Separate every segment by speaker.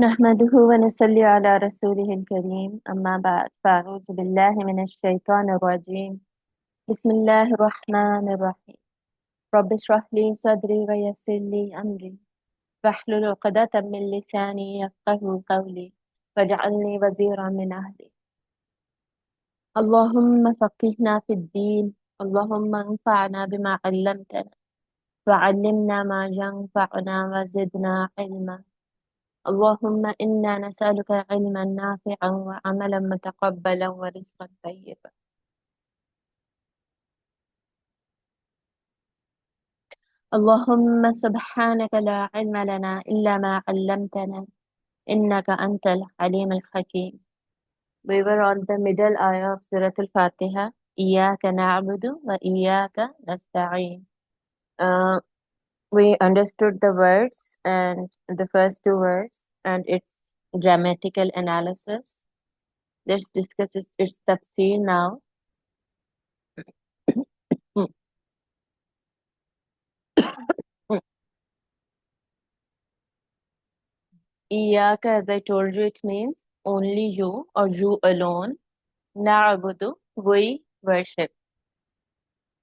Speaker 1: نحمده ونصلي على رسوله الكريم أما بعد فأعوذ بالله من الشيطان الرجيم بسم الله الرحمن الرحيم رب اشرح لي صدري ويسر لي أمري واحلل عقدة من لساني يفقهوا قولي واجعلني وزيرا من أهلي اللهم فقهنا في الدين اللهم انفعنا بما علمتنا وعلمنا ما ينفعنا وزدنا علما اللهم إنا نسألك علما نافعا وعملا متقبلا ورزقا طيبا اللهم سبحانك لا علم لنا إلا ما علمتنا إنك أنت العليم الحكيم. We were on the middle ayah of Surah Al-Fatihah. إياك نعبد وإياك نستعين. Uh, we understood the words and the first two words and its grammatical analysis. Let's discuss its tafseer now. Iyaka, as I told you, it means only you or you alone. Na'budu, we worship.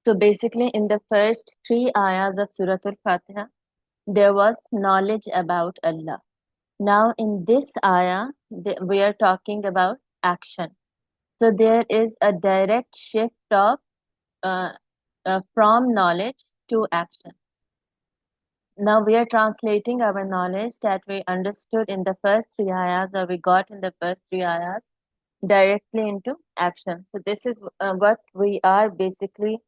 Speaker 1: So basically, in the first three ayahs of Surah Al-Fatiha, there was knowledge about Allah. Now, in this ayah, we are talking about action. So there is a direct shift of uh, from knowledge to action. Now we are translating our knowledge that we understood in the first three ayahs or we got in the first three ayahs directly into action. So this is what we are basically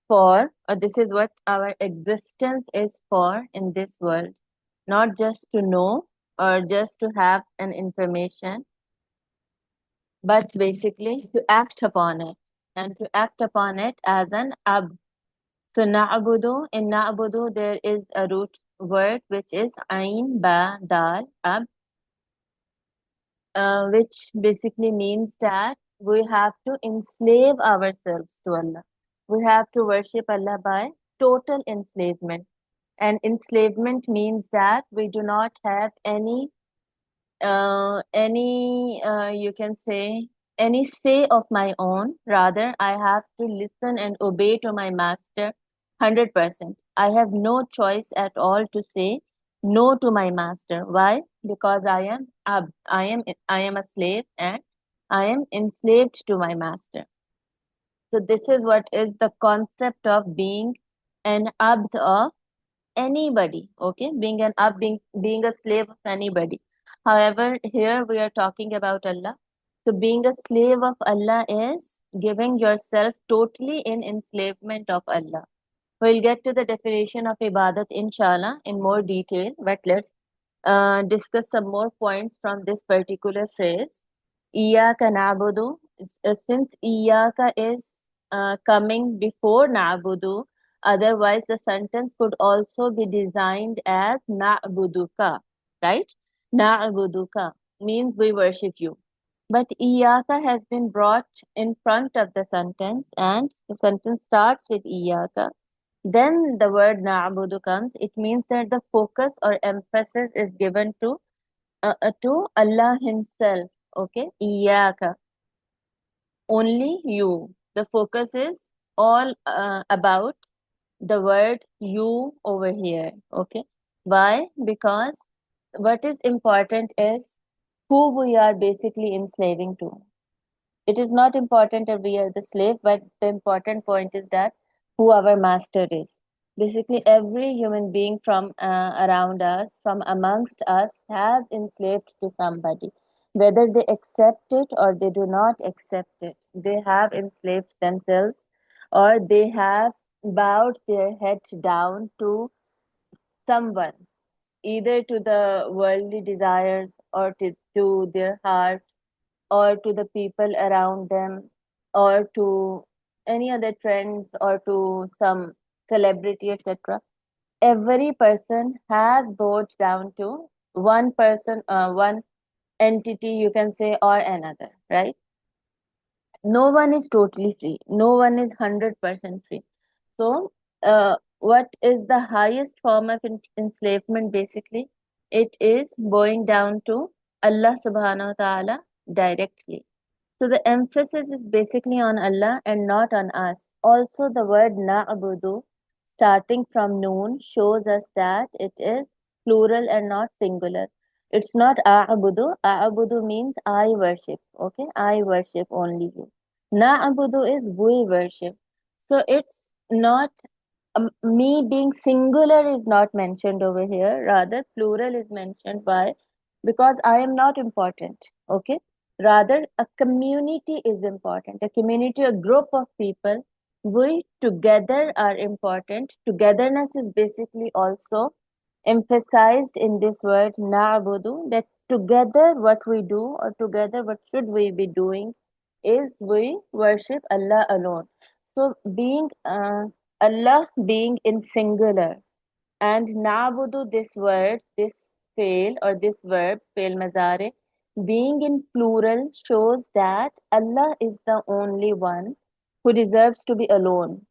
Speaker 1: for, or this is what our existence is for in this world. Not just to know or just to have an information, but basically to act upon it and to act upon it as an ab. So na'budu, in na'budu there is a root word which is ain ba dal ab, which basically means that we have to enslave ourselves to Allah. We have to worship Allah by total enslavement. And enslavement means that we do not have you can say, any say of my own. Rather, I have to listen and obey to my master 100%. I have no choice at all to say no to my master. Why? Because I am a slave and I am enslaved to my master. So this is what is the concept of being an abd of anybody. Okay, being being a slave of anybody. However, here we are talking about Allah. So being a slave of Allah is giving yourself totally in enslavement of Allah. We'll get to the definition of ibadat inshallah in more detail, but let's discuss some more points from this particular phrase. Iyaka na'budu, since iyaka is coming before na'budu, otherwise the sentence could also be designed as na'buduka, right? Na'buduka means we worship you. But iyaka has been brought in front of the sentence and the sentence starts with iyaka. Then the word na'budu comes. It means that the focus or emphasis is given to Allah Himself. Okay, iyaka, only you. The focus is all about the word you over here. Okay, why? Because what is important is who we are basically enslaving to. It is not important that we are the slave, but the important point is that who our master is. Basically, every human being from around us, from amongst us, has enslaved to somebody. Whether they accept it or they do not accept it, they have enslaved themselves or they have bowed their head down to someone, either to the worldly desires or to their heart or to the people around them or to any other trends or to some celebrity, etc. Every person has bowed down to one person, one entity, you can say, or another, right? No one is totally free. No one is 100% free. So, what is the highest form of enslavement basically? It is bowing down to Allah subhanahu wa ta'ala directly. So the emphasis is basically on Allah and not on us. Also, the word na'budu starting from noon shows us that it is plural and not singular. It's not a'budu. A'budu means I worship. Okay, I worship only you. Na'budu is we worship. So it's not me being singular is not mentioned over here. Rather, plural is mentioned by because I am not important. Okay, rather a community is important. A community, a group of people, we together are important. Togetherness is basically also emphasized in this word na'budu, that together what we do or together what should we be doing is we worship Allah alone. So being Allah being in singular and na'budu, this word, this fail or this verb fail mazare, being in plural shows that Allah is the only one who deserves to be alone,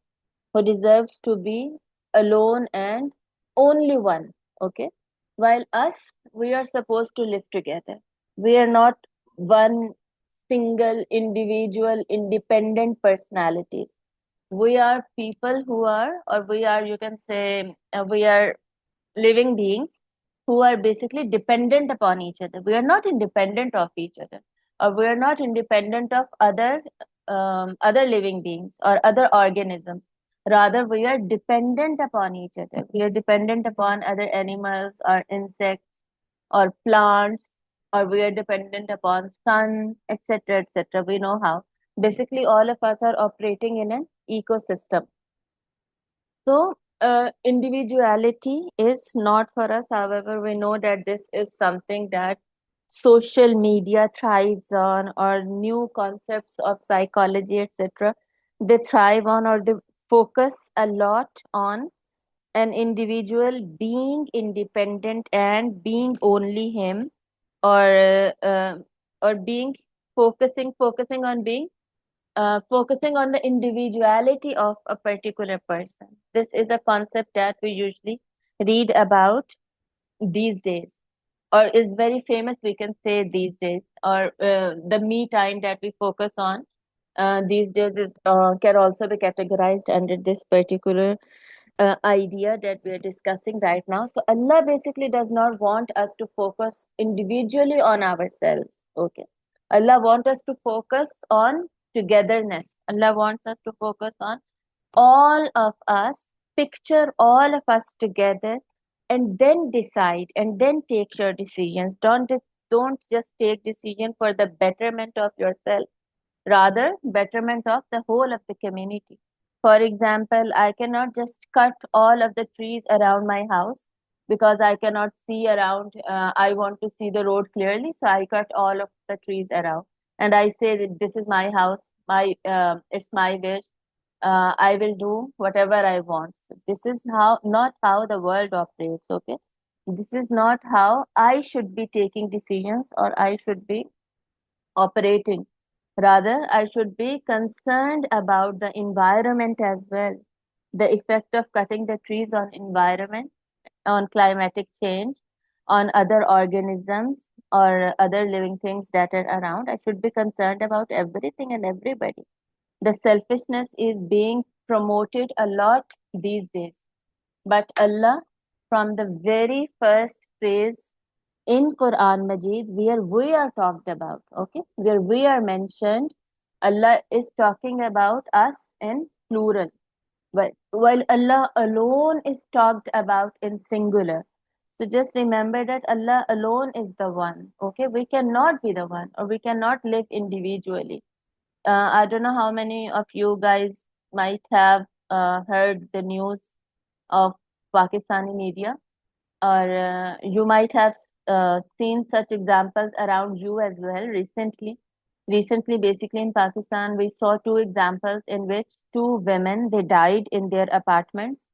Speaker 1: who deserves to be alone and only one. Okay, while us, we are supposed to live together. We are not one single individual independent personalities. We are people who are, or we are, you can say, we are living beings who are basically dependent upon each other. We are not independent of each other, or we are not independent of other living beings or other organisms. Rather, we are dependent upon each other. We are dependent upon other animals or insects or plants, or we are dependent upon sun, etc., etc. We know how. Basically, all of us are operating in an ecosystem. So, individuality is not for us. However, we know that this is something that social media thrives on, or new concepts of psychology, etc. They thrive on, or they focus a lot on an individual being independent and being only him, or being focusing on being focusing on the individuality of a particular person. This is a concept that we usually read about these days, or is very famous, we can say, these days, or the me time that we focus on these days is can also be categorized under this particular idea that we are discussing right now. So Allah basically does not want us to focus individually on ourselves. Okay. Allah wants us to focus on togetherness. Allah wants us to focus on all of us, picture all of us together, and then decide and then take your decisions. Don't just take decision for the betterment of yourself, rather betterment of the whole of the community. For example, I cannot just cut all of the trees around my house because I cannot see around. I want to see the road clearly, so I cut all of the trees around, and I say that this is my house, my it's my wish. I will do whatever I want. So this is how not how the world operates. Okay, this is not how I should be taking decisions or I should be operating. Rather, I should be concerned about the environment as well. The effect of cutting the trees on environment, on climatic change, on other organisms or other living things that are around. I should be concerned about everything and everybody. The selfishness is being promoted a lot these days. But Allah, from the very first phrase in Quran Majid, where we are talked about, okay, where we are mentioned, Allah is talking about us in plural, but while Allah alone is talked about in singular. So just remember that Allah alone is the one. Okay, we cannot be the one, or we cannot live individually. I don't know how many of you guys might have heard the news of Pakistani media, or you might have seen such examples around you as well recently. Recently, basically in Pakistan, we saw two examples in which two women they died in their apartments.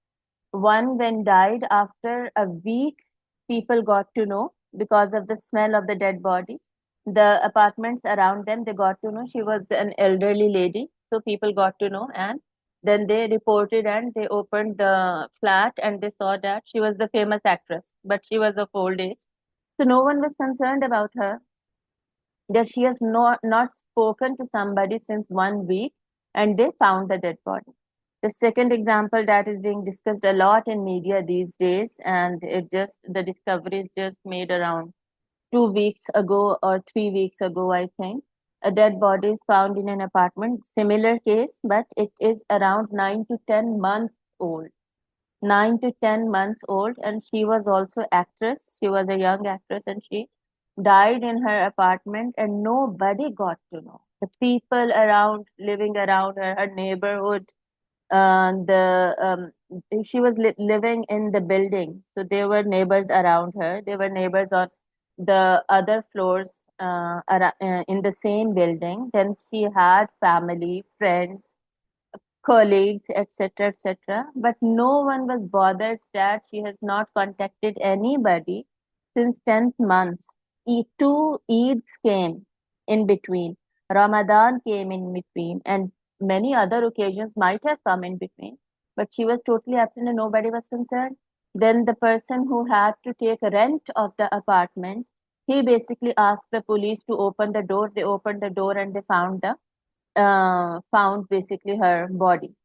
Speaker 1: One when died after a week, people got to know because of the smell of the dead body. The apartments around them, they got to know she was an elderly lady. So people got to know, and then they reported and they opened the flat and they saw that she was the famous actress, but she was of old age. So no one was concerned about her, that she has not spoken to somebody since 1 week, and they found the dead body. The second example that is being discussed a lot in media these days, and the discovery is just made around 2 weeks ago or 3 weeks ago, I think. A dead body is found in an apartment, similar case, but it is around 9 to 10 months old. 9 to 10 months old, and she was also actress. She was a young actress, and she died in her apartment, and nobody got to know. The people around, living around her, her neighborhood, the she was living in the building, so there were neighbors around her. There were neighbors on the other floors in the same building. Then she had family, friends, colleagues, etc., etc. But no one was bothered that she has not contacted anybody since 10th months. Two Eids came in between, Ramadan came in between, and many other occasions might have come in between. But she was totally absent and nobody was concerned. Then the person who had to take rent of the apartment, he basically asked the police to open the door. They opened the door and they found basically her body.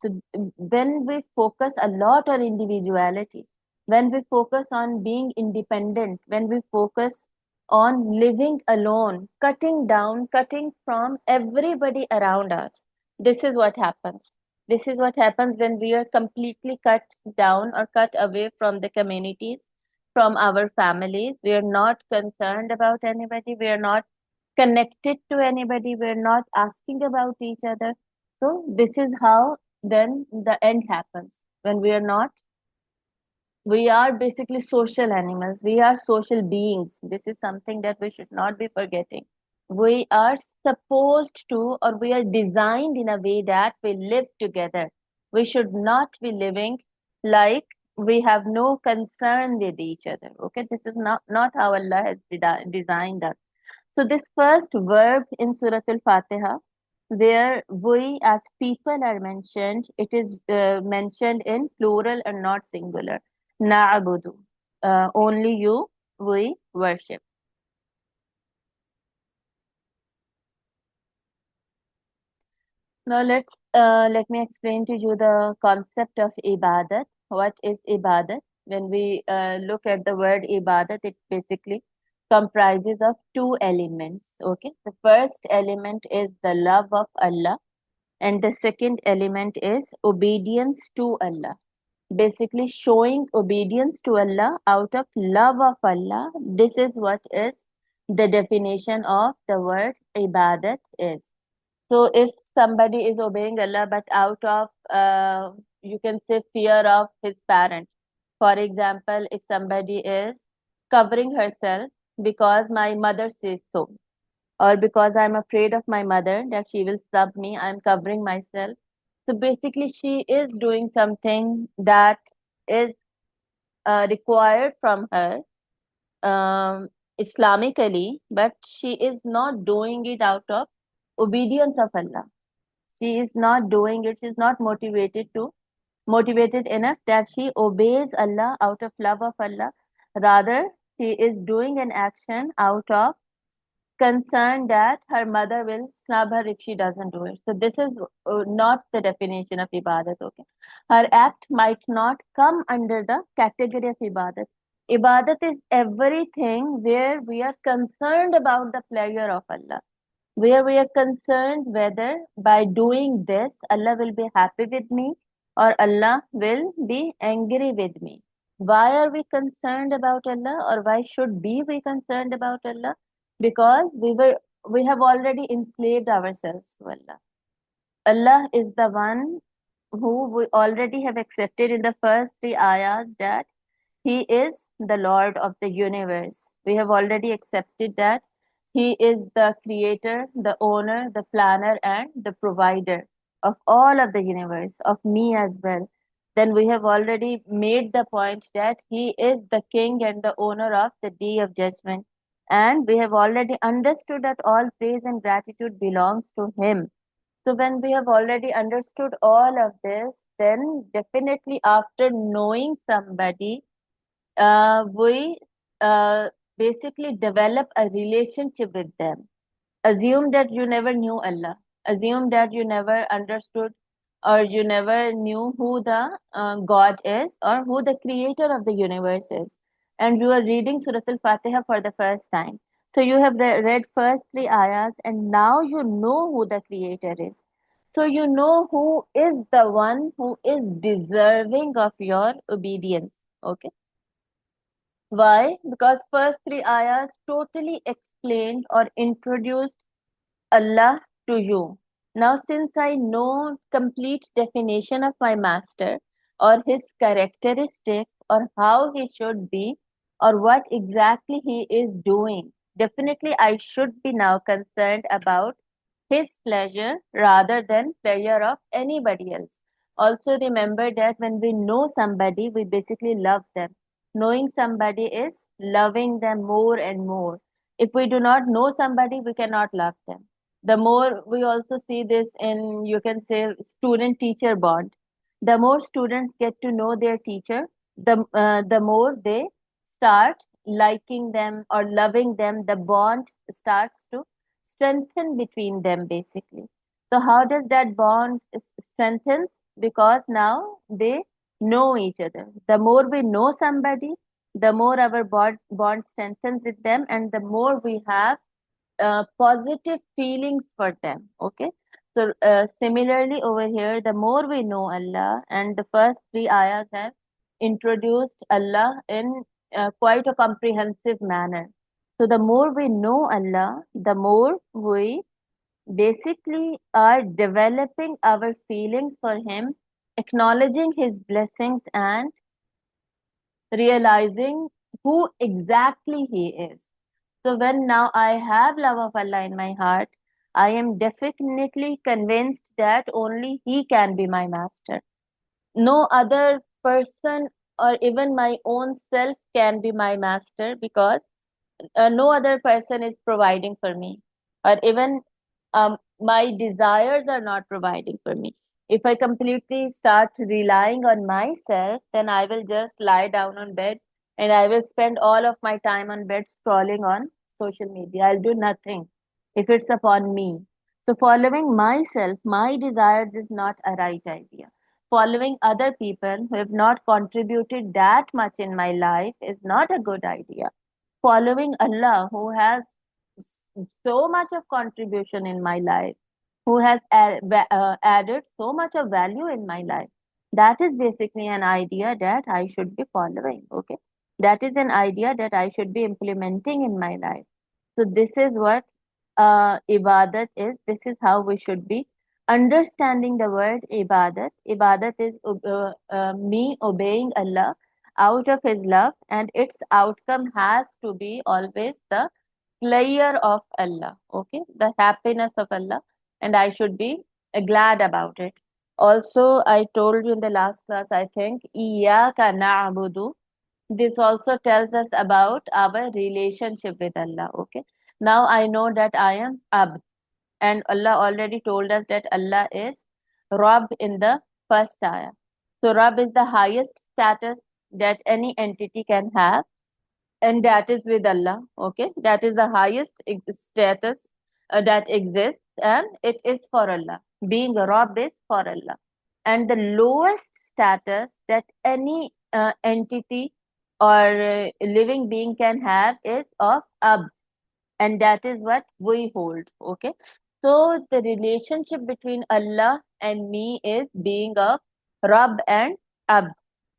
Speaker 1: So when we focus a lot on individuality, when we focus on being independent, when we focus on living alone, cutting from everybody around us, this is what happens. This is what happens when we are completely cut down or cut away from the communities, from our families. We are not concerned about anybody. We are not connected to anybody. We're not asking about each other. So this is how then the end happens. When we are not, we are basically social animals. We are social beings. This is something that we should not be forgetting. We are supposed to, or we are designed in a way that we live together. We should not be living like we have no concern with each other. Okay, this is not how Allah has designed us. So this first verb in Surah Al-Fatiha, where we as people are mentioned, it is mentioned in plural and not singular. Na'budu. Only you we worship. Now let me explain to you the concept of ibadat. What is ibadat? When we look at the word ibadat, it basically comprises of two elements. Okay, the first element is the love of Allah, and the second element is obedience to Allah. Basically, showing obedience to Allah out of love of Allah. This is what is the definition of the word ibadat is. So if somebody is obeying Allah, but out of, you can say, fear of his parent. For example, if somebody is covering herself because my mother says so, or because I'm afraid of my mother that she will snub me, I'm covering myself. So basically, she is doing something that is required from her Islamically, but she is not doing it out of obedience of Allah. She is not doing it. She's not motivated enough that she obeys Allah out of love of Allah. Rather, she is doing an action out of concern that her mother will snub her if she doesn't do it. So this is not the definition of ibadat. Okay, her act might not come under the category of ibadat. Ibadat is everything where we are concerned about the pleasure of Allah, where we are concerned whether by doing this Allah will be happy with me or Allah will be angry with me. Why are we concerned about Allah, or why should be concerned about Allah? Because we have already enslaved ourselves to Allah. Allah is the one who we already have accepted in the first three ayahs that he is the Lord of the universe. We have already accepted that He is the creator, the owner, the planner, and the provider of all of the universe, of me as well. Then we have already made the point that He is the king and the owner of the day of judgment. And we have already understood that all praise and gratitude belongs to Him. So when we have already understood all of this, then definitely after knowing somebody, we basically develop a relationship with them. Assume that you never knew Allah. Assume that you never understood or you never knew who the God is or who the creator of the universe is. And you are reading Surah Al-Fatiha for the first time. So you have read first three ayahs and now you know who the creator is. So you know who is the one who is deserving of your obedience. Okay. Why? Because first three ayahs totally explained or introduced Allah to you. Now, since I know complete definition of my master or his characteristics or how he should be or what exactly he is doing, definitely I should be now concerned about his pleasure rather than pleasure of anybody else. Also remember that when we know somebody, we basically love them. Knowing somebody is loving them more and more. If we do not know somebody, we cannot love them. The more we also see this in, you can say, student teacher bond. The more students get to know their teacher, the more they start liking them or loving them. The bond starts to strengthen between them basically. So how does that bond strengthen? Because now they know each other. The more we know somebody, the more our bond strengthens with them, and the more we have positive feelings for them. Okay. So similarly over here, the more we know Allah, and the first three ayahs have introduced Allah in quite a comprehensive manner. So the more we know Allah, the more we basically are developing our feelings for Him, acknowledging His blessings and realizing who exactly He is. So when now I have love of Allah in my heart, I am definitely convinced that only He can be my master. No other person or even my own self can be my master, because no other person is providing for me, or even my desires are not providing for me. If I completely start relying on myself, then I will just lie down on bed and I will spend all of my time on bed scrolling on social media. I'll do nothing if it's upon me. So following myself, my desires is not a right idea. Following other people who have not contributed that much in my life is not a good idea. Following Allah, who has s- so much of contribution in my life, who has added so much of value in my life. That is basically an idea that I should be following. Okay. That is an idea that I should be implementing in my life. So this is what ibadat is. This is how we should be understanding the word ibadat. Ibadat is me obeying Allah out of His love, and its outcome has to be always the pleasure of Allah. Okay, the happiness of Allah, and I should be glad about it. Also, I told you in the last class, I think, Iyaka na'budu. This also tells us about our relationship with Allah. Okay. Now I know that I am Abd, and Allah already told us that Allah is Rabb in the first ayah. So Rabb is the highest status that any entity can have, and that is with Allah. Okay. That is the highest status that exists, and it is for Allah. Being a Rabb is for Allah. And the lowest status that any entity or living being can have is of Abd, and that is what we hold. Okay. So the relationship between Allah and me is being a Rabb and Abd.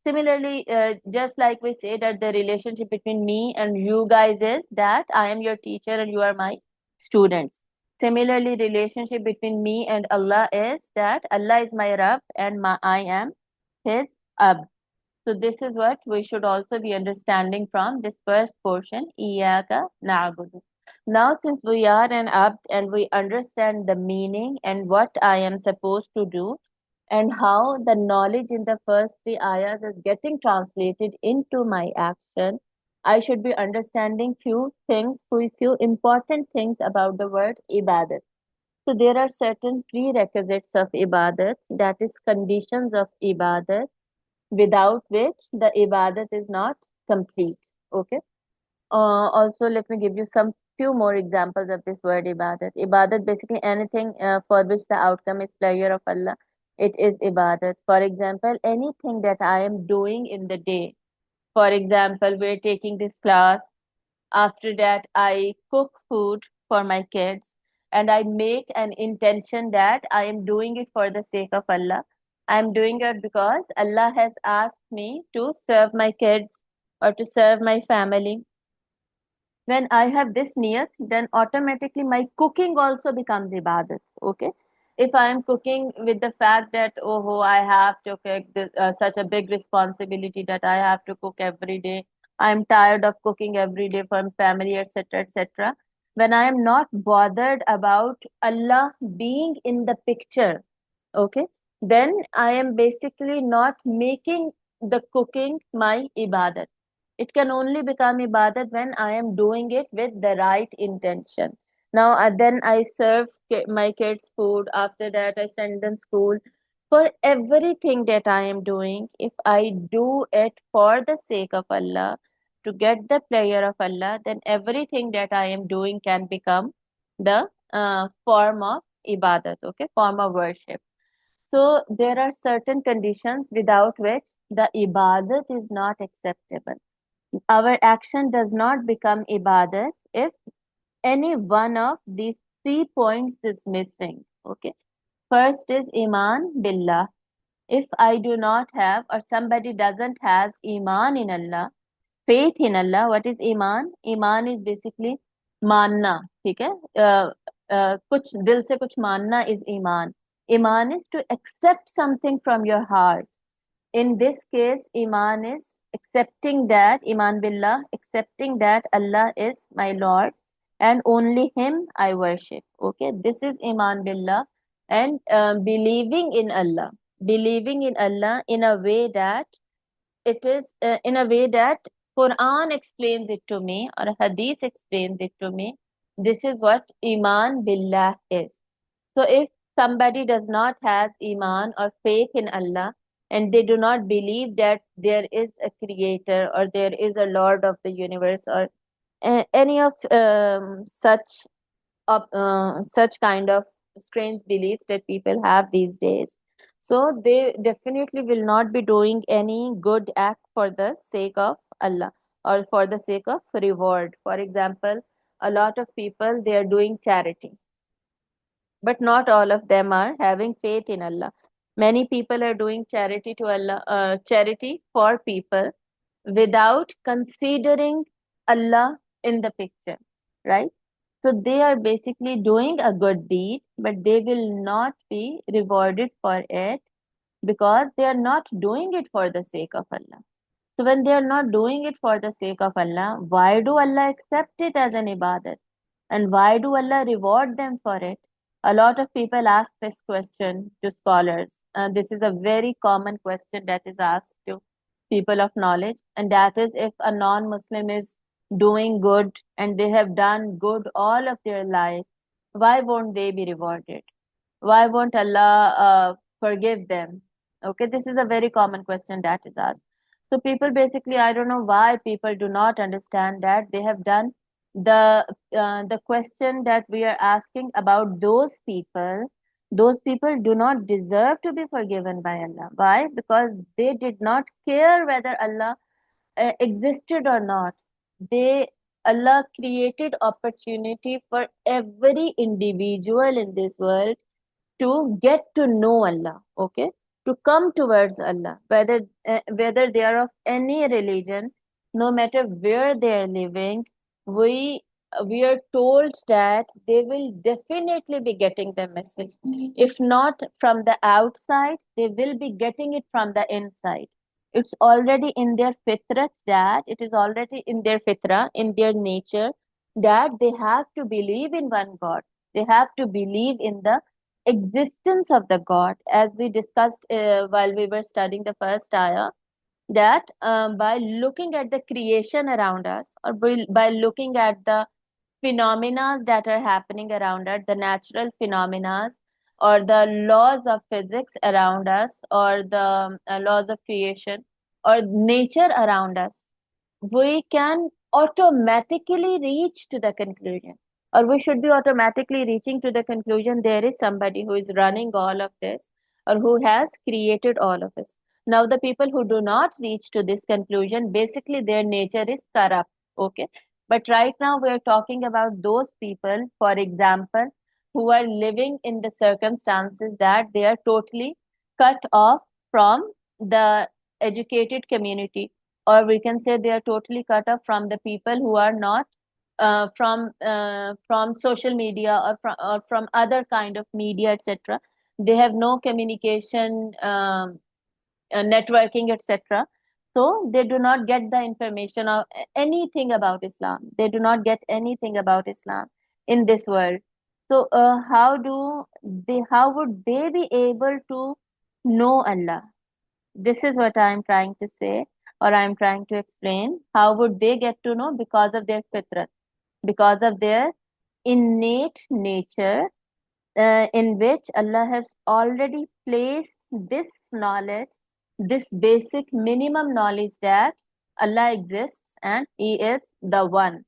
Speaker 1: Similarly, just like we say that the relationship between me and you guys is that I am your teacher and you are my students. Similarly, relationship between me and Allah is that Allah is my Rabb and I am his Abd. So this is what we should also be understanding from this first portion, Iyaka na'budu. Now, since we are an Abd and we understand the meaning and what I am supposed to do, and how the knowledge in the first three ayahs is getting translated into my action, I should be understanding few things, few important things about the word ibadat. So there are certain prerequisites of ibadat, that is conditions of ibadat, without which the ibadat is not complete. Okay. Also, let me give you some few more examples of this word ibadat. Ibadat, basically anything for which the outcome is pleasure of Allah. It is ibadat. For example, anything that I am doing in the day. For example, we're taking this class. After that, I cook food for my kids and I make an intention that I am doing it for the sake of Allah. I am doing it because Allah has asked me to serve my kids or to serve my family. When I have this niyat, then automatically my cooking also becomes ibadat. Okay. If I am cooking with the fact that, oh, I have to cook this, such a big responsibility that I have to cook every day, I am tired of cooking every day for family, etc., etc. When I am not bothered about Allah being in the picture, okay, then I am basically not making the cooking my ibadat. It can only become ibadat when I am doing it with the right intention. Now, then I serve my kids food. After that, I send them school. For everything that I am doing, if I do it for the sake of Allah, to get the pleasure of Allah, then everything that I am doing can become the form of ibadat, okay, form of worship. So there are certain conditions without which the ibadat is not acceptable. Our action does not become ibadat if any one of these 3 points is missing. Okay. First is iman billah. If I do not have or somebody doesn't has iman in Allah, faith in Allah, what is iman? Iman is basically मानना, ठीक है? कुछ दिल से कुछ मानना is iman. Iman is to accept something from your heart. In this case, Iman is accepting that, Iman Billah, accepting that Allah is my Lord and only Him I worship. Okay, this is Iman Billah and believing in Allah. Believing in Allah in a way that it is, in a way that Quran explains it to me or Hadith explains it to me. This is what Iman Billah is. So if somebody does not have iman or faith in Allah and they do not believe that there is a creator or there is a lord of the universe or any of such kind of strange beliefs that people have these days, so they definitely will not be doing any good act for the sake of Allah or for the sake of reward. For example, a lot of people, they are doing charity, but not all of them are having faith in Allah. Many people are doing charity to Allah, charity for people without considering Allah in the picture, right? So they are basically doing a good deed, but they will not be rewarded for it because they are not doing it for the sake of Allah. So when they are not doing it for the sake of Allah, why do Allah accept it as an ibadat? And why do Allah reward them for it? A lot of people ask this question to scholars. This is a very common question that is asked to people of knowledge, and that is if a non Muslim is doing good and they have done good all of their life, why won't they be rewarded? Why won't Allah forgive them? Okay, this is a very common question that is asked. So people basically, I don't know why people do not understand that they have done the question that we are asking about those people. Those people do not deserve to be forgiven by Allah. Why? Because they did not care whether Allah existed or not. They Allah created opportunity for every individual in this world to get to know Allah, okay, to come towards Allah, whether they are of any religion, no matter where they are living, we we are told that they will definitely be getting the message. If not from the outside, they will be getting it from the inside. It's already in their fitrat, that it is already in their fitra, in their nature, that they have to believe in one God. They have to believe in the existence of the God, as we discussed while we were studying the first ayah, that by looking at the creation around us or by looking at the phenomena that are happening around us, the natural phenomena or the laws of physics around us or the laws of creation or nature around us, we can automatically reach to the conclusion, or we should be automatically reaching to the conclusion there is somebody who is running all of this, or who has created all of us. Now, the people who do not reach to this conclusion, basically their nature is corrupt. Okay. But right now we are talking about those people, for example, who are living in the circumstances that they are totally cut off from the educated community, or we can say they are totally cut off from the people who are not from social media, or from other kind of media, etc. They have no communication, networking, etc. So they do not get the information of anything about Islam. They do not get anything about Islam in this world. So how would they be able to know Allah? This is what I'm trying to say, or I'm trying to explain. How would they get to know? Because of their fitrat, because of their innate nature, in which Allah has already placed this knowledge, this basic minimum knowledge that Allah exists and He is the one.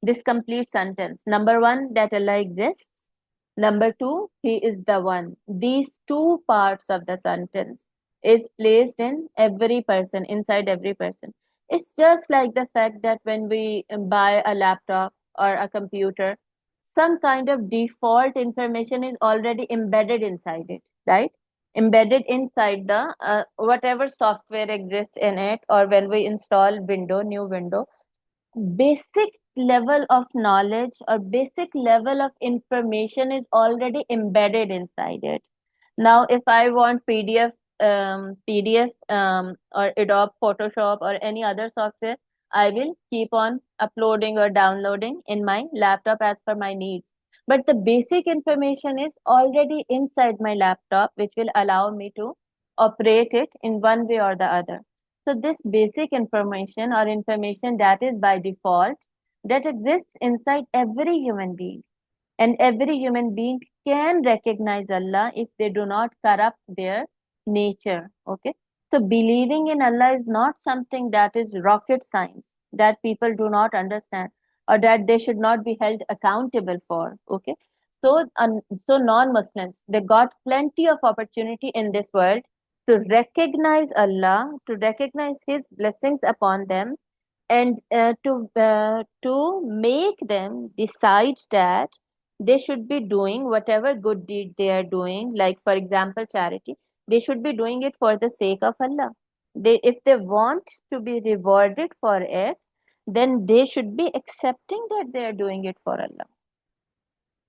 Speaker 1: This complete sentence. Number one, that Allah exists. Number two, He is the one. These two parts of the sentence is placed in every person, inside every person. It's just like the fact that when we buy a laptop or a computer, some kind of default information is already embedded inside it, right? Embedded inside the whatever software exists in it, or when we install new window, basic level of knowledge or basic level of information is already embedded inside it. Now, if I want PDF, or Adobe Photoshop or any other software, I will keep on uploading or downloading in my laptop as per my needs. But the basic information is already inside my laptop, which will allow me to operate it in one way or the other. So this basic information, or information that is by default, that exists inside every human being, and every human being can recognize Allah if they do not corrupt their nature. Okay. So believing in Allah is not something that is rocket science, that people do not understand, or that they should not be held accountable for. Okay. So non-Muslims, they got plenty of opportunity in this world to recognize Allah, to recognize His blessings upon them, and to make them decide that they should be doing whatever good deed they are doing, like for example charity. They should be doing it for the sake of Allah. If they want to be rewarded for it, then they should be accepting that they are doing it for Allah.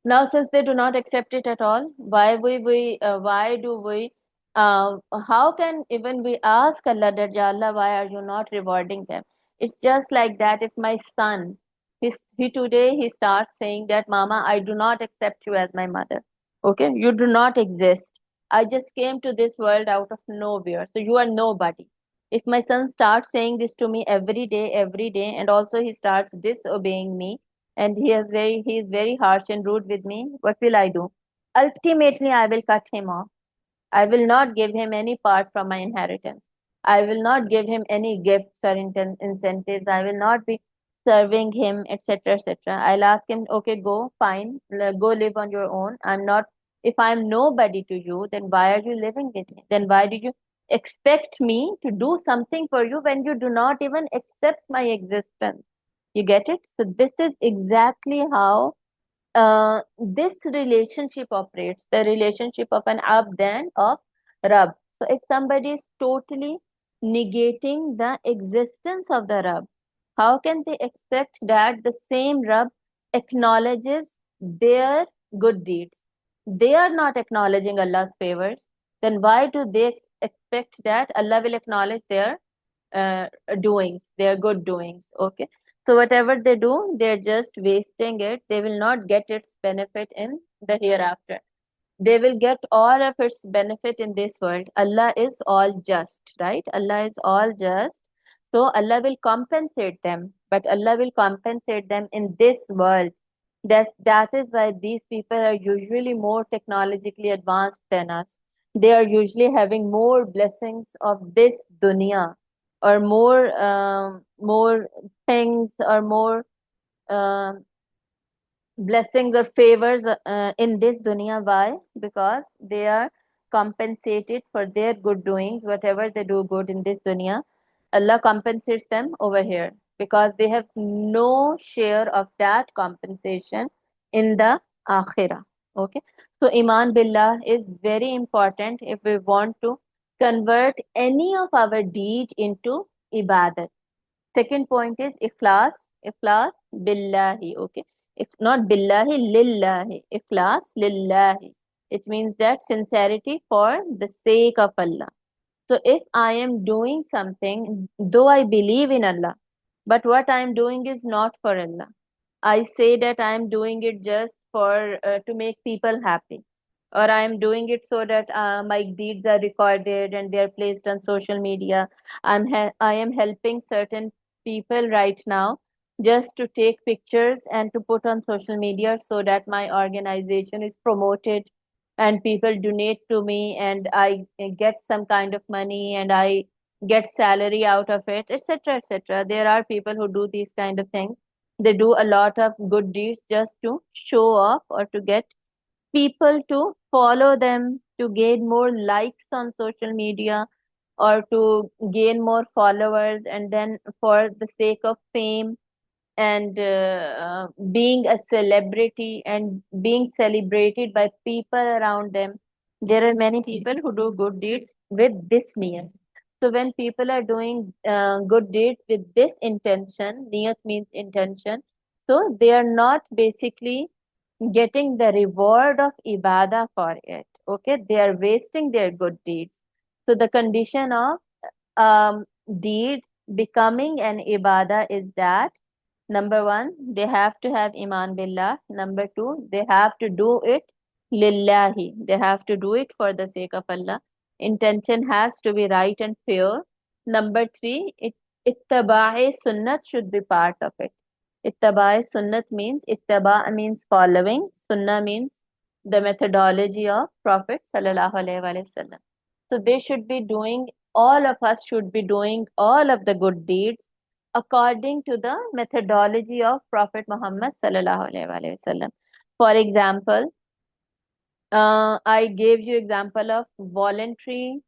Speaker 1: Now, since they do not accept it at all, why do we, how can even we ask Allah that, Ya Allah, why are you not rewarding them? It's just like that. If my son, he today he starts saying that, Mama, I do not accept you as my mother. Okay, you do not exist. I just came to this world out of nowhere, so you are nobody. If my son starts saying this to me every day, and also he starts disobeying me, and he is very harsh and rude with me, what will I do? Ultimately, I will cut him off. I will not give him any part from my inheritance. I will not give him any gifts or incentives. I will not be serving him, etc., etc. I'll ask him, okay, go, fine, go live on your own. I'm not, if I'm nobody to you, then why are you living with me? Then why do you expect me to do something for you when you do not even accept my existence? You get it? So this is exactly how this relationship operates, the relationship of an abd and of Rab. So if somebody is totally negating the existence of the Rab, how can they expect that the same Rab acknowledges their good deeds? They are not acknowledging Allah's favors. Then why do they expect that Allah will acknowledge their uh, doings, their good doings? Okay. So whatever they do, they're just wasting it. They will not get its benefit in the hereafter. They will get all of its benefit in this world. Allah is all just, right? Allah is all just. So Allah will compensate them, but Allah will compensate them in this world. That is why these people are usually more technologically advanced than us. They are usually having more blessings of this dunya or more things, or more um blessings or favors in this dunya. Why? Because they are compensated for their good doings. Whatever they do good in this dunya, Allah compensates them over here, because they have no share of that compensation in the akhirah. Okay, so Iman Billah is very important if we want to convert any of our deed into ibadat. Second point is ikhlas. Ikhlas billahi. Okay. If not billahi, lillahi. Ikhlas lillahi. It means that sincerity for the sake of Allah. So if I am doing something, though I believe in Allah, but what I am doing is not for Allah. I say that I am doing it just for to make people happy, or I am doing it so that my deeds are recorded and they are placed on social media. I am helping certain people right now just to take pictures and to put on social media so that my organization is promoted and people donate to me and I get some kind of money and I get salary out of it, etc., etc. There are people who do these kind of things. They do a lot of good deeds just to show off or to get people to follow them, to gain more likes on social media, or to gain more followers, and then for the sake of fame and being a celebrity and being celebrated by people around them. There are many people who do good deeds with this niyat. So when people are doing good deeds with this intention, niyat means intention. So they are not basically getting the reward of ibadah for it. Okay, they are wasting their good deeds. So the condition of deed becoming an ibadah is that number one, they have to have Iman Billah. Number two, they have to do it lillahi. They have to do it for the sake of Allah. Intention has to be right and pure. Number three, ittaba'i sunnat should be part of it. Ittaba'i sunnat means, ittaba means following, sunnah means the methodology of Prophet sallallahu alaihi wasallam. So they should be doing, all of us should be doing all of the good deeds according to the methodology of Prophet Muhammad sallallahu alaihi wasallam. For example, I gave you example of voluntary.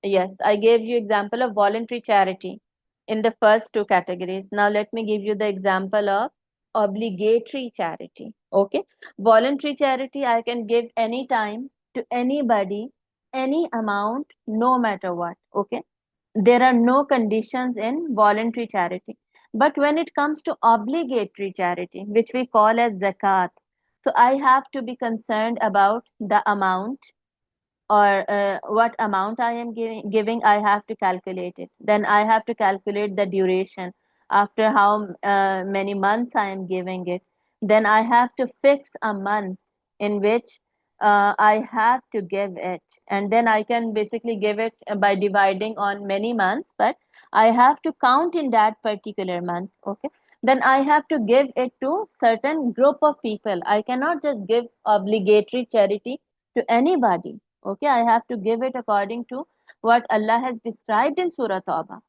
Speaker 1: Yes, I gave you example of voluntary charity in the first two categories. Now let me give you the example of obligatory charity. Okay, voluntary charity I can give any time to anybody, any amount, no matter what. Okay, there are no conditions in voluntary charity. But when it comes to obligatory charity, which we call as zakat, so I have to be concerned about the amount, or what amount I am giving, I have to calculate it. Then I have to calculate the duration, after how many months I am giving it. Then I have to fix a month in which I have to give it. And then I can basically give it by dividing on many months, but I have to count in that particular month. Okay. Then I have to give it to certain group of people. I cannot just give obligatory charity to anybody. Okay, I have to give it according to what Allah has described in Surah Tawbah.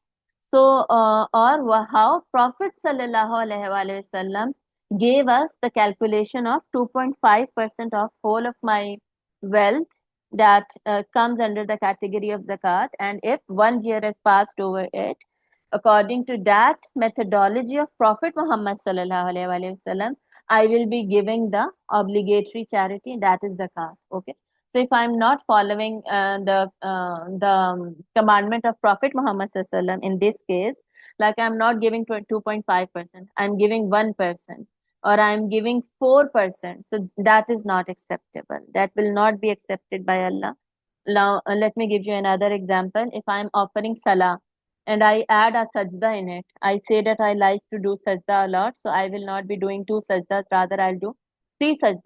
Speaker 1: So, how Prophet Sallallahu Alaihi Wasallam gave us the calculation of 2.5% of whole of my wealth that comes under the category of zakat. And if 1 year has passed over it, according to that methodology of Prophet Muhammad Sallallahu Alaihi Wasallam, I will be giving the obligatory charity, that is zakat. Okay. So if I'm not following the commandment of Prophet Muhammad Sallallahu in this case, like I'm not giving 2.5%, I'm giving 1%, or I'm giving 4%. So that is not acceptable. That will not be accepted by Allah. Now, let me give you another example. If I'm offering salah and I add a sajda in it, I say that I like to do sajda a lot, so I will not be doing two sajdas, rather I'll do three sajdas.